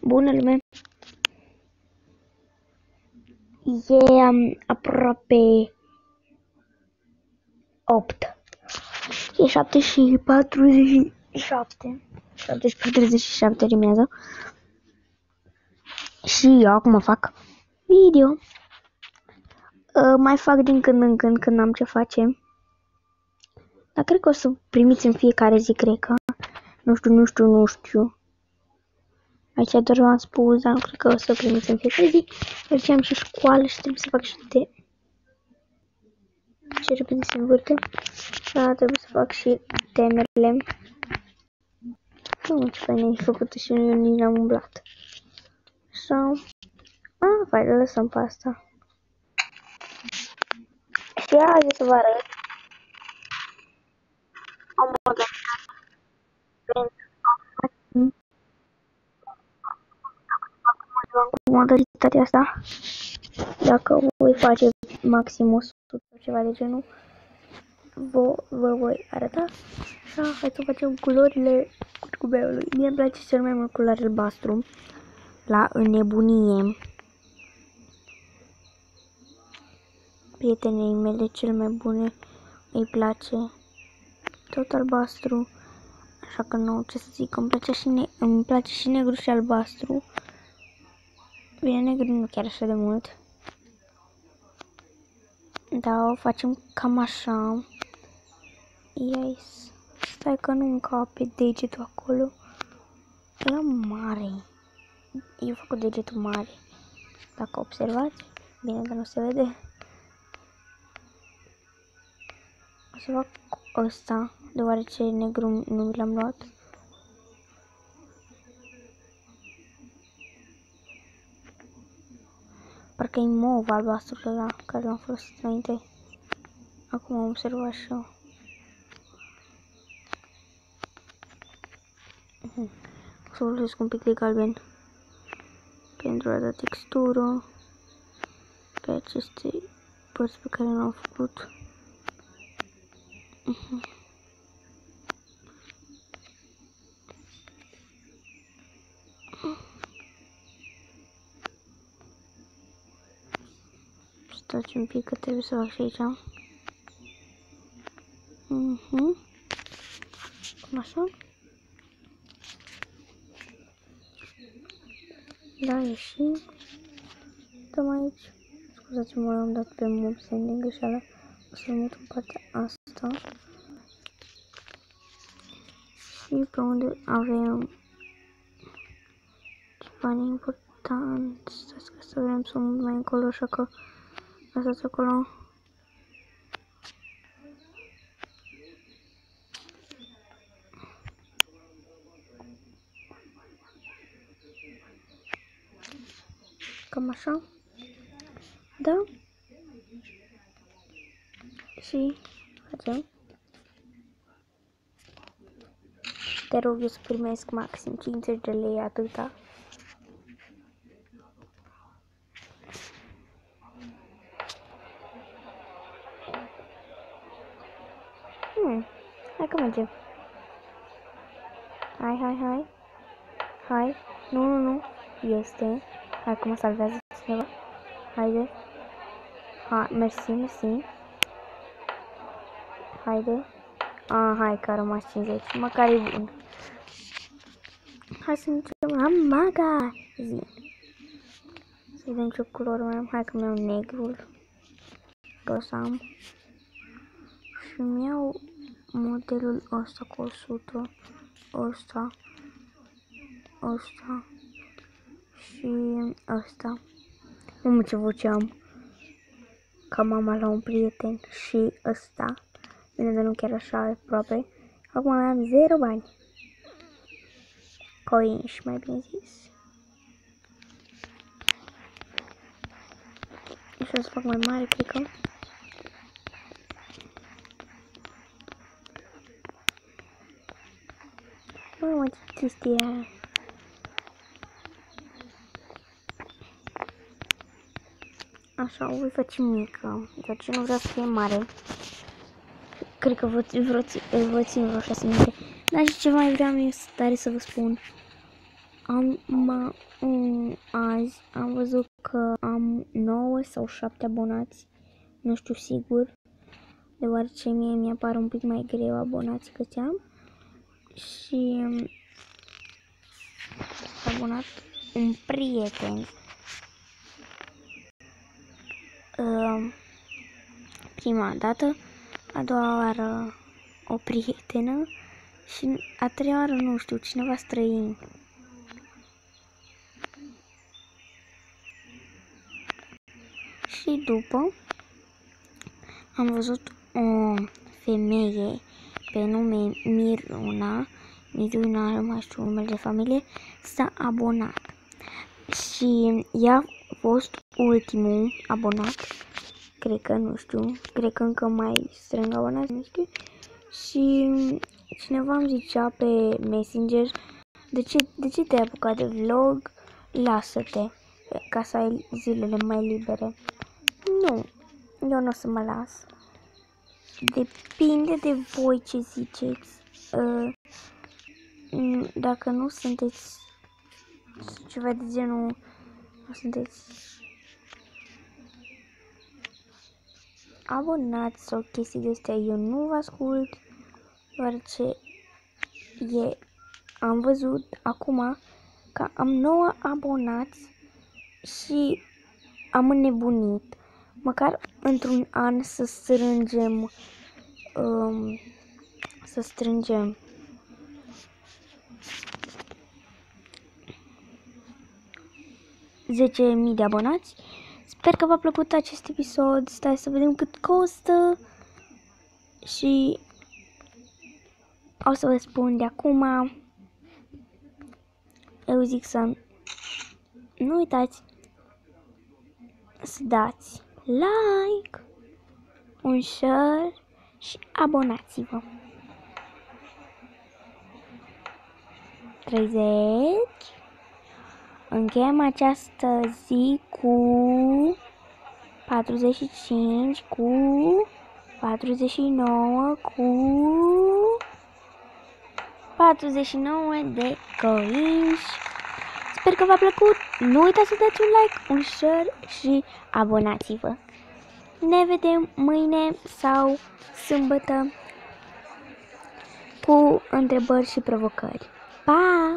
Bună lume! E aproape 8. E 7 și 47. 7 și 47 rimează. Și eu acum fac video. Mai fac din când în când am ce face. Dar cred că o să primiți în fiecare zi, cred că. Nu știu. Aici doar v-am spus, dar nu cred că o să primiți în fiecare zi. Deci am și școală și trebuie să fac și de... Ce repede se învârte. Da, trebuie să fac și temerile. Nu, ce fain ai făcut și eu nici n-am umblat. Sau... Vai, le lăsăm pe asta. Și azi să vă arăt. O modalitate pentru modalitatea asta. Dacă voi face maxim 100 sau ceva de genul, vă voi arăta. Așa, hai să facem culorile cubeului. Mie îmi place cel mai mult culoarea albastru. La înnebunie. Prietenei mele cel mai bune îi place tot albastru. Așa că nu, ce să zic, îmi place și negru și albastru. Bine, negru nu chiar așa de mult. Da, o facem cam așa. Yes. Stai că nu încape degetul acolo. E mare. Eu fac cu degetul mare. Dacă observați. Bine, dar nu se vede. O să fac ăsta, deoarece negru nu mi l-am luat. Parcă e mov albastru ăla care l-am folosit înainte. Acum am observat și eu. O să folosesc un pic de galben pentru a da textură pe aceste părți pe care le-am făcut. Stați un pic că trebuie să fac și aici. Cum așa? Da, ieși. Dăm aici. Scuzați-mă, am dat pe mobsen din greșeală. O să-l mut în partea asta. Și pe unde avem ceva important. Stați că să vrem să mut mai încolo, așa că lăsați acolo. Cam așa. Da. Și facem. Te rog eu să primesc maxim 50 de lei, atâta. Hai că mergem. Hai. Nu. Este. Hai că mă salvează cineva. Haide. Mersi. Haide. Hai că a rămas 50. Măcar e bun. Hai să începem la magazin. Să vedem ce culori mai am. Hai că mi-au negrul. Rosa am. Și mi-au modelul ăsta cu 100. Ăsta. Și ăsta. Ce voce am. Ca mama la un prieten. Și ăsta. Bine, dar nu chiar așa aproape. Acum am 0 bani. Coins, mai bine zis. Și o să fac mai mare, cred că. Mamă, ce chestie aia. Așa, o voi face mică, dar ce nu vreau să fie mare. Cred că vă țin vreo 6 minute. Dar și ce mai vreau eu tare să vă spun. Azi am văzut că am 9 sau 7 abonați. Nu știu sigur. Deoarece mie mi-apare un pic mai greu abonații câți am. Și s-a abonat un prieten. Prima dată, a doua oară o prietenă și a treia oară nu știu, cineva străin. Și după am văzut o femeie pe nume Miruna, nu mai știu numele de familie, s-a abonat. Și ea a fost ultimul abonat, cred că, nu știu, cred că încă mai strâng abonați, nu știu. Și cineva îmi zicea pe Messenger, de ce te-ai apucat de vlog? Lasă-te, ca să ai zilele mai libere. Nu, eu nu o să mă las. Depinde de voi ce ziceți. Dacă nu sunteți ceva de genul, nu sunteți abonați sau chestii de astea, eu nu vă ascult, deoarece am văzut acum că am 9 abonați și am înnebunit. Măcar într-un an să strângem 10.000 de abonați. Sper că v-a plăcut acest episod. Stai să vedem cât costă. Și o să vă spun de acum. Eu zic să nu uitați să dați like, un share și abonați-vă. 30. Încheiem această zi cu 45, cu 49, cu 49 de coinci. Sper că v-a plăcut. Nu uitați să dați un like, un share și abonați-vă. Ne vedem mâine sau sâmbătă cu întrebări și provocări. Pa!